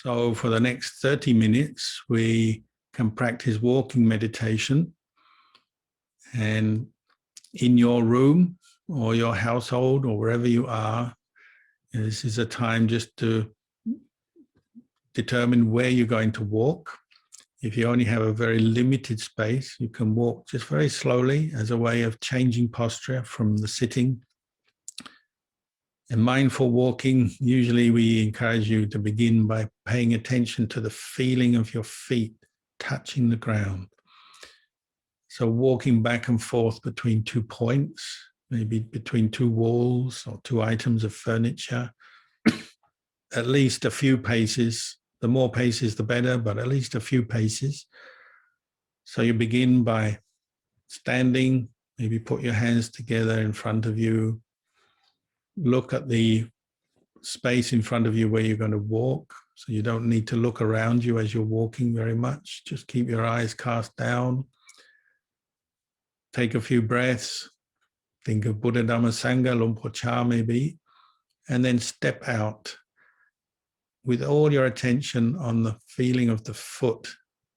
So for the next 30 minutes, we can practice walking meditation. And in your room or your household or wherever you are, this is a time just to determine where you're going to walk. If you only have a very limited space, you can walk just very slowly as a way of changing posture from the sitting. And mindful walking, usually we encourage you to begin by paying attention to the feeling of your feet touching the ground. So walking back and forth between 2 points, maybe between 2 walls or 2 items of furniture, at least a few paces. The more paces, the better, but at least a few paces. So you begin by standing, maybe put your hands together in front of you. Look at the space in front of you where you're going to walk. So you don't need to look around you as you're walking very much. Just keep your eyes cast down. Take a few breaths. Think of Buddha, Dhamma, Sangha, Luang Por Chah maybe. And then step out with all your attention on the feeling of the foot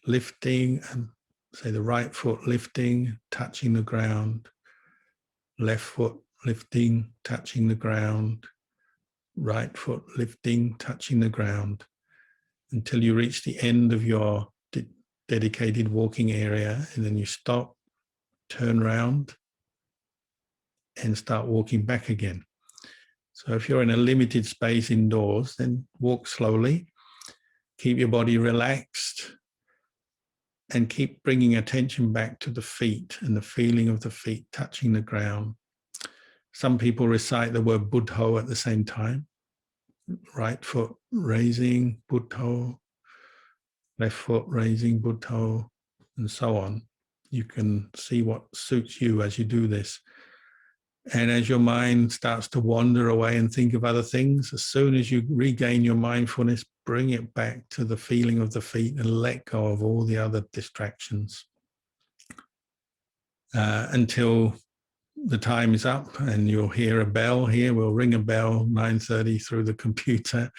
lifting, and say the right foot lifting, touching the ground. Left foot lifting, touching the ground. Right foot lifting, touching the ground, until you reach the end of your dedicated walking area, and then you stop, turn around, and start walking back again. So if you're in a limited space indoors, then walk slowly, keep your body relaxed, and keep bringing attention back to the feet and the feeling of the feet touching the ground. Some people recite the word Buddho at the same time. Right foot raising, Buddho, left foot raising, Buddho, and so on. You can see what suits you as you do this. And as your mind starts to wander away and think of other things, as soon as you regain your mindfulness, bring it back to the feeling of the feet and let go of all the other distractions until the time is up, and you'll hear a bell here. We'll ring a bell 9:30 through the computer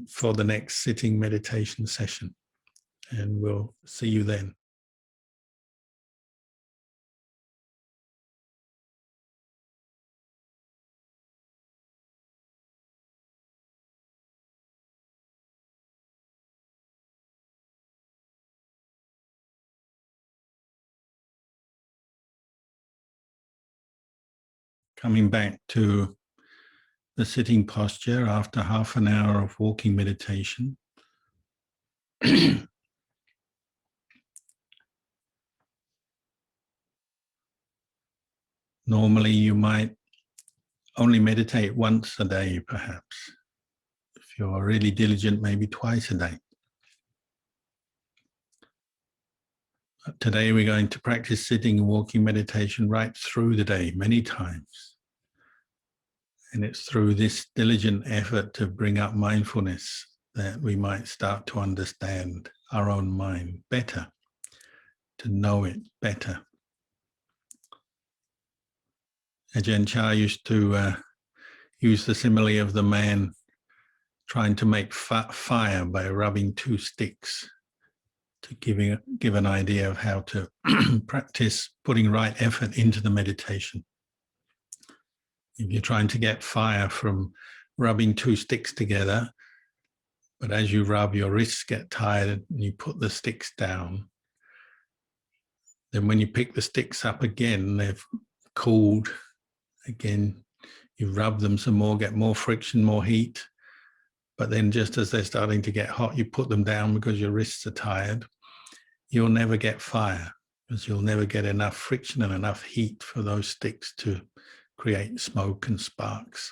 for the next sitting meditation session. And we'll see you then. Coming back to the sitting posture after half an hour of walking meditation. Normally you might only meditate once a day, perhaps. If you're really diligent, maybe twice a day. But today we're going to practice sitting and walking meditation right through the day, many times. And it's through this diligent effort to bring up mindfulness that we might start to understand our own mind better, to know it better. Ajahn Chah used to use the simile of the man trying to make fire by rubbing 2 sticks, to give an idea of how to practice putting right effort into the meditation. If you're trying to get fire from rubbing 2 sticks together, but as you rub, your wrists get tired and you put the sticks down, then when you pick the sticks up again, they've cooled. Again, you rub them some more, get more friction, more heat. But then just as they're starting to get hot, you put them down because your wrists are tired. You'll never get fire, because you'll never get enough friction and enough heat for those sticks to create smoke and sparks.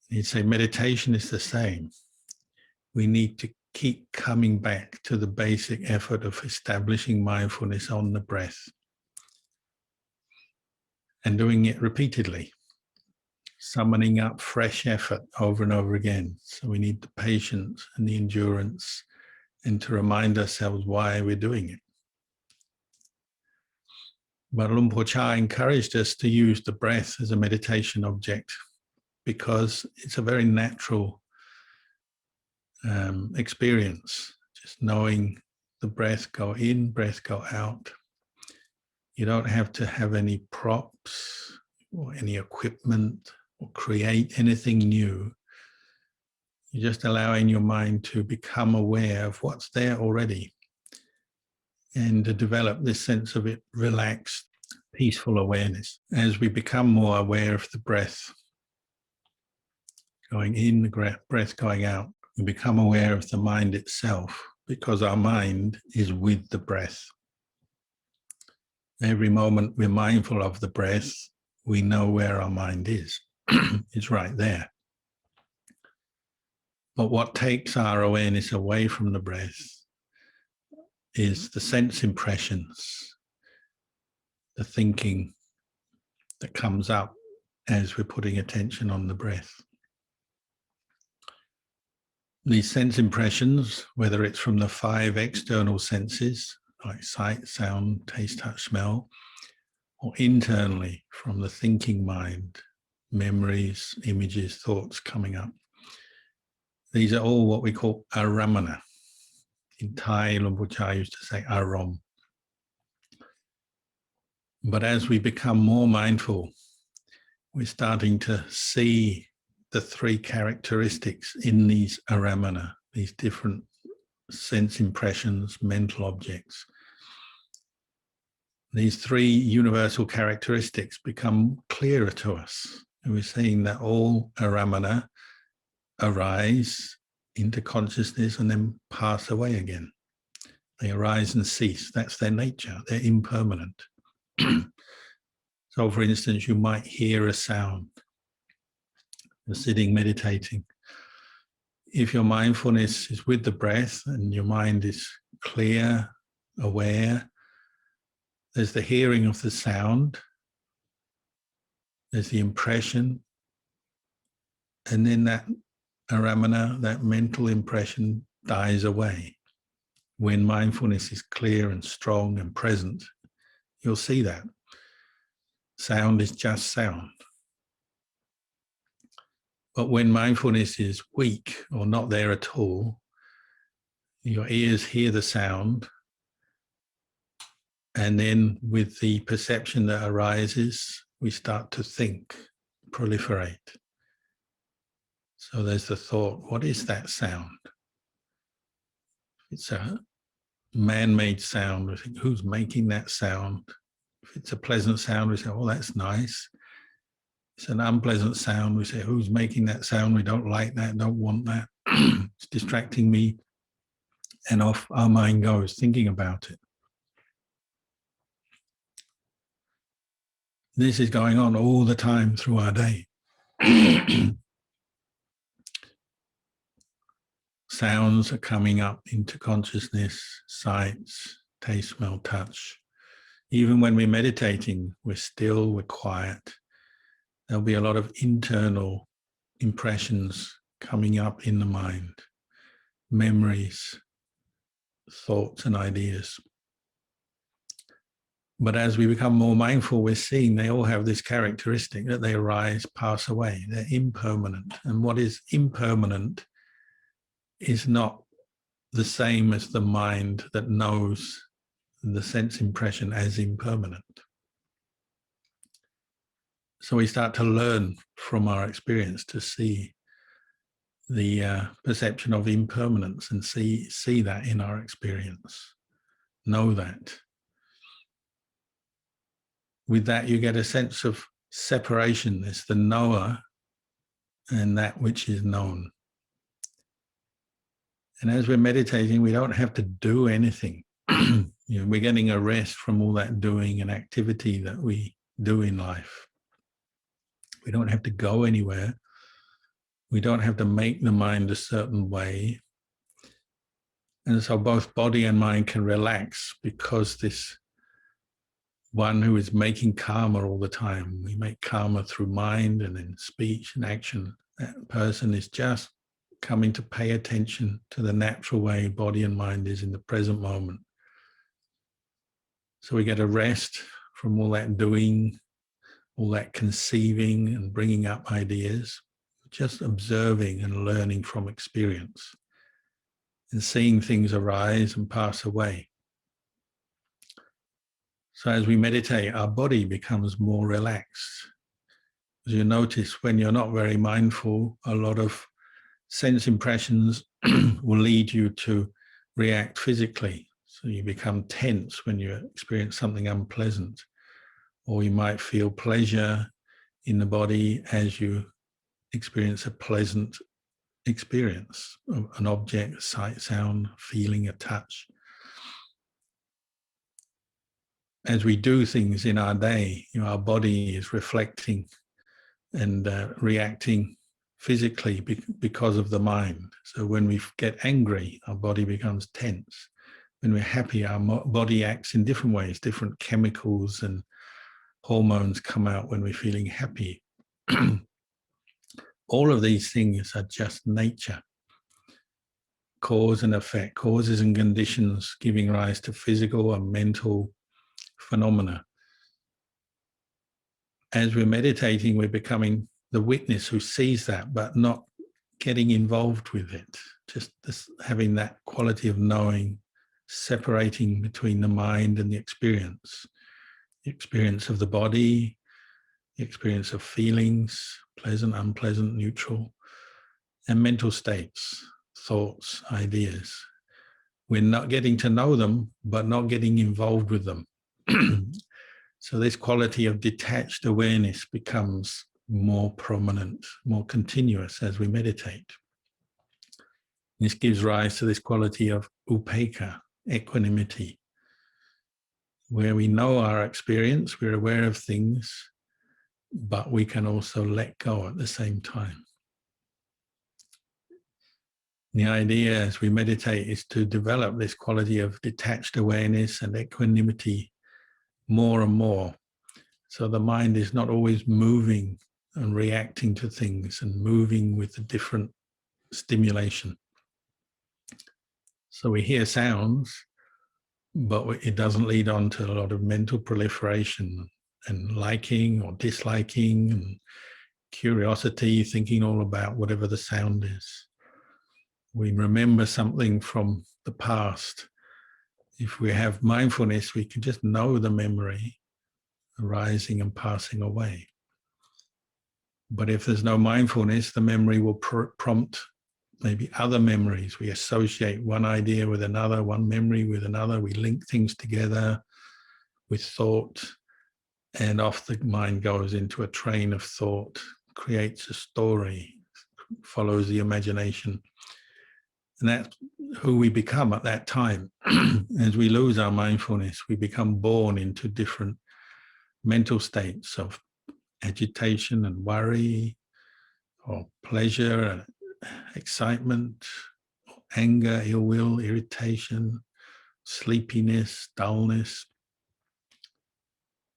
You'd say meditation is the same. We need to keep coming back to the basic effort of establishing mindfulness on the breath and doing it repeatedly, summoning up fresh effort over and over again. So we need the patience and the endurance, and to remind ourselves why we're doing it. But Luang Por Chah encouraged us to use the breath as a meditation object, because it's a very natural experience, just knowing the breath go in, breath go out. You don't have to have any props or any equipment or create anything new. You're just allowing your mind to become aware of what's there already and to develop this sense of it relaxed, peaceful awareness. As we become more aware of the breath going in, the breath going out, we become aware of the mind itself, because our mind is with the breath. Every moment we're mindful of the breath, we know where our mind is. It's right there. But what takes our awareness away from the breath is the sense impressions, the thinking that comes up as we're putting attention on the breath. These sense impressions, whether it's from the 5 external senses, like sight, sound, taste, touch, smell, or internally from the thinking mind, memories, images, thoughts coming up. These are all what we call aramana. In Thai, Luang Por used to say arom. But as we become more mindful, we're starting to see the 3 characteristics in these aramana, these different sense impressions, mental objects. These 3 universal characteristics become clearer to us. And we're seeing that all aramana arise into consciousness and then pass away again. They arise and cease. That's their nature. They're impermanent. So, for instance, you might hear a sound. You're sitting meditating. If your mindfulness is with the breath and your mind is clear, aware, there's the hearing of the sound, there's the impression, and then that aramana, that mental impression, dies away. When mindfulness is clear and strong and present, you'll see that. Sound is just sound. But when mindfulness is weak or not there at all, your ears hear the sound, and then with the perception that arises, we start to think, proliferate. So there's the thought, what is that sound? It's a man-made sound. We think, who's making that sound? If it's a pleasant sound, we say, oh, that's nice. It's an unpleasant sound. We say, who's making that sound? We don't like that, don't want that. It's distracting me. And off our mind goes, thinking about it. This is going on all the time through our day. Sounds are coming up into consciousness, sights, taste, smell, touch. Even when we're meditating, we're still, we're quiet. There'll be a lot of internal impressions coming up in the mind, memories, thoughts and ideas. But as we become more mindful, we're seeing they all have this characteristic that they arise, pass away. They're impermanent. And what is impermanent is not the same as the mind that knows the sense impression as impermanent. So we start to learn from our experience to see the perception of impermanence and see that in our experience. Know that. With that, you get a sense of separation. There's the knower and that which is known. And as we're meditating, we don't have to do anything. We're getting a rest from all that doing and activity that we do in life. We don't have to go anywhere. We don't have to make the mind a certain way. And so both body and mind can relax, because this one who is making karma all the time, we make karma through mind and then speech and action. That person is just coming to pay attention to the natural way body and mind is in the present moment. So we get a rest from all that doing, all that conceiving and bringing up ideas, just observing and learning from experience. and seeing things arise and pass away. So as we meditate, our body becomes more relaxed. As you notice, when you're not very mindful, a lot of sense impressions will lead you to react physically. So you become tense when you experience something unpleasant, or you might feel pleasure in the body as you experience a pleasant experience, an object, a sight, sound, feeling, a touch. As we do things in our day, our body is reflecting and reacting physically because of the mind. So when we get angry, our body becomes tense. When we're happy, our body acts in different ways. Different chemicals and hormones come out when we're feeling happy. All of these things are just nature. Cause and effect, causes and conditions giving rise to physical and mental phenomena. As we're meditating, we're becoming the witness who sees that, but not getting involved with it. Just having that quality of knowing, separating between the mind and the experience of the body, the experience of feelings, pleasant, unpleasant, neutral, and mental states, thoughts, ideas. We're not getting to know them, but not getting involved with them. So this quality of detached awareness becomes more prominent, more continuous as we meditate. This gives rise to this quality of upekkha, equanimity, where we know our experience, we're aware of things, but we can also let go at the same time. The idea as we meditate is to develop this quality of detached awareness and equanimity more and more. So the mind is not always moving and reacting to things and moving with a different stimulation. So we hear sounds, but it doesn't lead on to a lot of mental proliferation and liking or disliking and curiosity, thinking all about whatever the sound is. We remember something from the past. If we have mindfulness, we can just know the memory arising and passing away. But if there's no mindfulness, the memory will prompt maybe other memories. We associate one idea with another, one memory with another. We link things together with thought, and off the mind goes into a train of thought, creates a story, follows the imagination. And that's who we become at that time. As we lose our mindfulness, we become born into different mental states of agitation and worry, or pleasure and excitement, anger, ill will, irritation, sleepiness, dullness.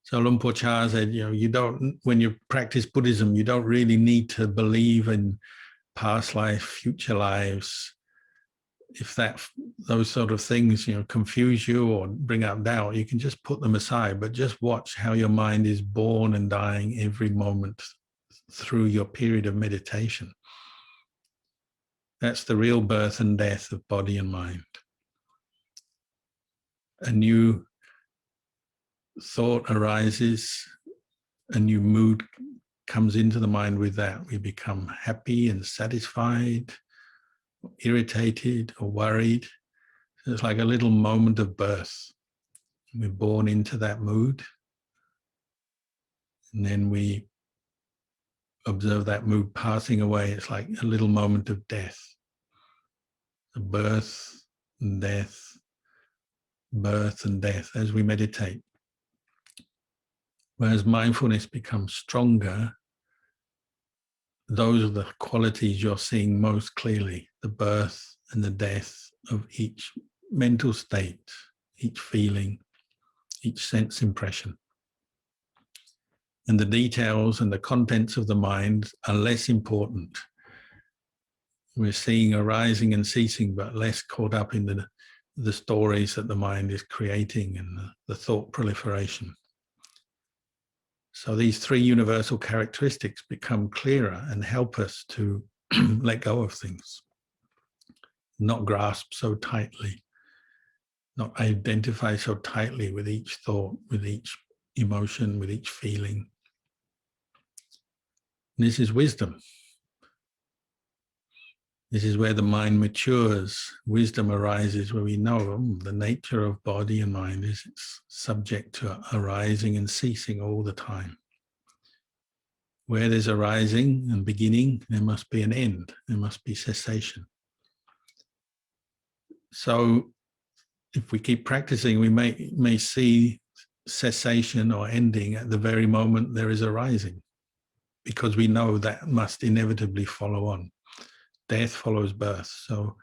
So Luang Por Chah said, you don't, when you practice Buddhism, you don't really need to believe in past life, future lives. If those sort of things, confuse you or bring up doubt, you can just put them aside, but just watch how your mind is born and dying every moment through your period of meditation. That's the real birth and death of body and mind. A new thought arises, a new mood comes into the mind with that. We become happy and satisfied, irritated or worried. It's like a little moment of birth. We're born into that mood, and then we observe that mood passing away. It's like a little moment of death. The birth and death, birth and death as we meditate. Whereas mindfulness becomes stronger, those are the qualities you're seeing most clearly, the birth and the death of each mental state, each feeling, each sense impression. And the details and the contents of the mind are less important. We're seeing arising and ceasing, but less caught up in the stories that the mind is creating and the thought proliferation. So these three universal characteristics become clearer and help us to let go of things. not grasp so tightly, not identify so tightly with each thought, with each emotion, with each feeling. This is wisdom. This is where the mind matures. Wisdom arises where we know the nature of body and mind is it's subject to arising and ceasing all the time. Where there's arising and beginning, there must be an end. There must be cessation. So if we keep practicing, we may see cessation or ending at the very moment there is arising, because we know that must inevitably follow on. Death follows birth. So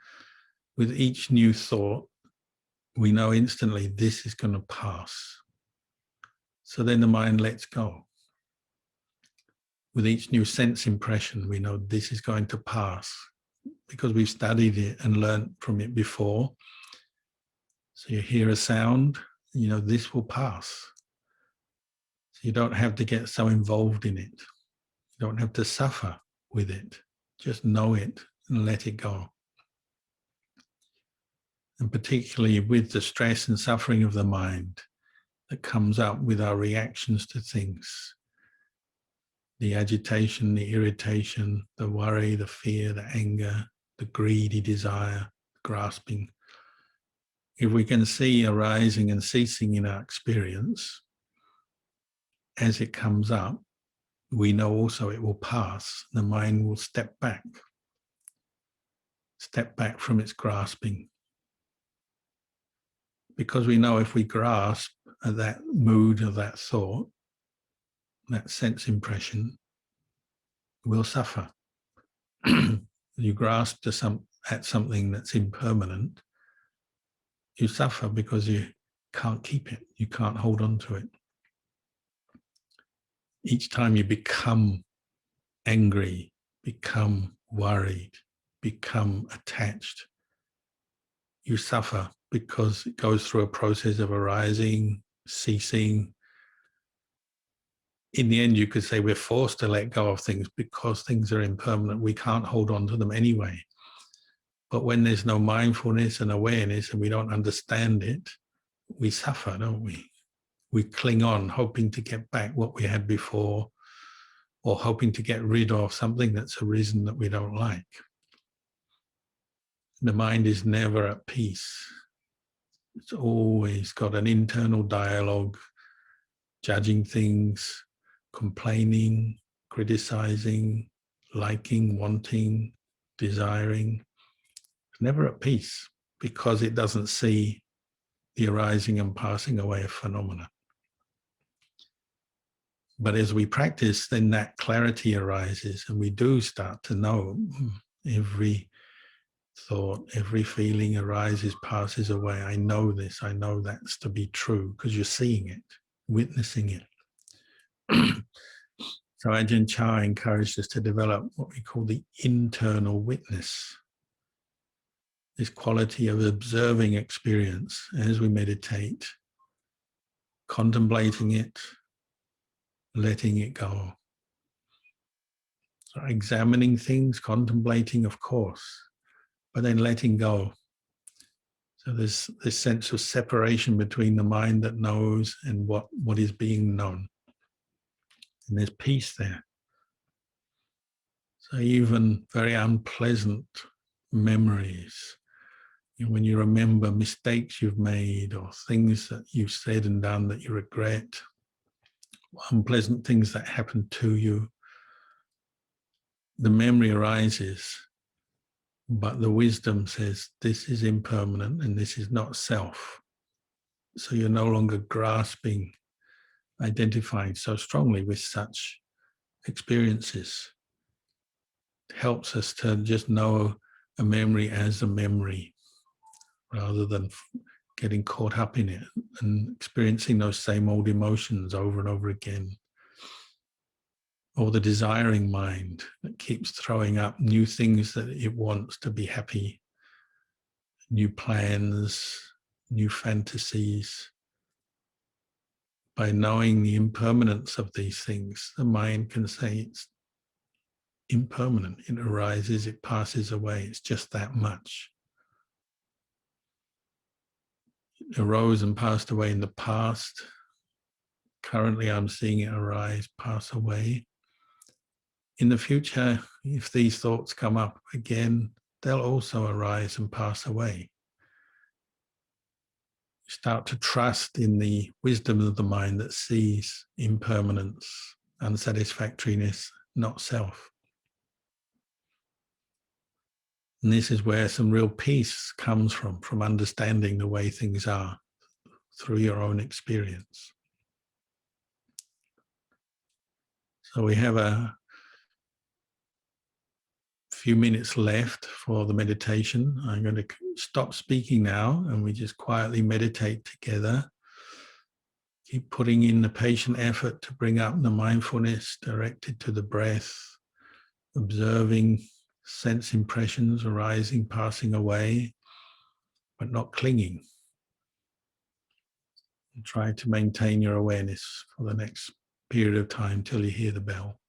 with each new thought, we know instantly this is going to pass. So then the mind lets go. With each new sense impression, we know this is going to pass because we've studied it and learned from it before. So you hear a sound, you know, this will pass. So you don't have to get so involved in it. You don't have to suffer with it. Just know it and let it go. And particularly with the stress and suffering of the mind that comes up with our reactions to things, the agitation, the irritation, the worry, the fear, the anger, the greedy desire, grasping. If we can see arising and ceasing in our experience as it comes up, we know also it will pass. The mind will step back from its grasping. Because we know if we grasp at that mood or that thought, that sense impression, we'll suffer. You grasp at something that's impermanent, you suffer because you can't keep it, you can't hold on to it. Each time you become angry, become worried, become attached, you suffer because it goes through a process of arising, ceasing. In the end, you could say we're forced to let go of things because things are impermanent. We can't hold on to them anyway. But when there's no mindfulness and awareness and we don't understand it, we suffer, don't we? We cling on, hoping to get back what we had before, or hoping to get rid of something that's arisen that we don't like. The mind is never at peace. It's always got an internal dialogue, judging things, complaining, criticizing, liking, wanting, desiring. It's never at peace because it doesn't see the arising and passing away of phenomena. But as we practice, then that clarity arises and we do start to know every thought, every feeling arises, passes away. I know this, I know that's to be true because you're seeing it, witnessing it. So Ajahn Chah encouraged us to develop what we call the internal witness, this quality of observing experience as we meditate, contemplating it, letting it go. So examining things, contemplating, of course, but then letting go. So there's this sense of separation between the mind that knows and what is being known. And there's peace there. So even very unpleasant memories, when you remember mistakes you've made or things that you've said and done that you regret, unpleasant things that happened to you, the memory arises, but the wisdom says this is impermanent and this is not self. So you're no longer grasping, identifying so strongly with such experiences. It helps us to just know a memory as a memory rather than getting caught up in it and experiencing those same old emotions over and over again. Or the desiring mind that keeps throwing up new things that it wants to be happy, new plans, new fantasies. By knowing the impermanence of these things, the mind can say it's impermanent. It arises, it passes away. It's just that much. arose and passed away in the past. Currently, I'm seeing it arise, pass away. In the future, if these thoughts come up again, they'll also arise and pass away. Start to trust in the wisdom of the mind that sees impermanence, unsatisfactoriness, not self. And this is where some real peace comes from understanding the way things are through your own experience. So we have a few minutes left for the meditation. I'm going to stop speaking now and we just quietly meditate together. Keep putting in the patient effort to bring up the mindfulness directed to the breath, observing sense impressions arising, passing away, but not clinging. And try to maintain your awareness for the next period of time till you hear the bell.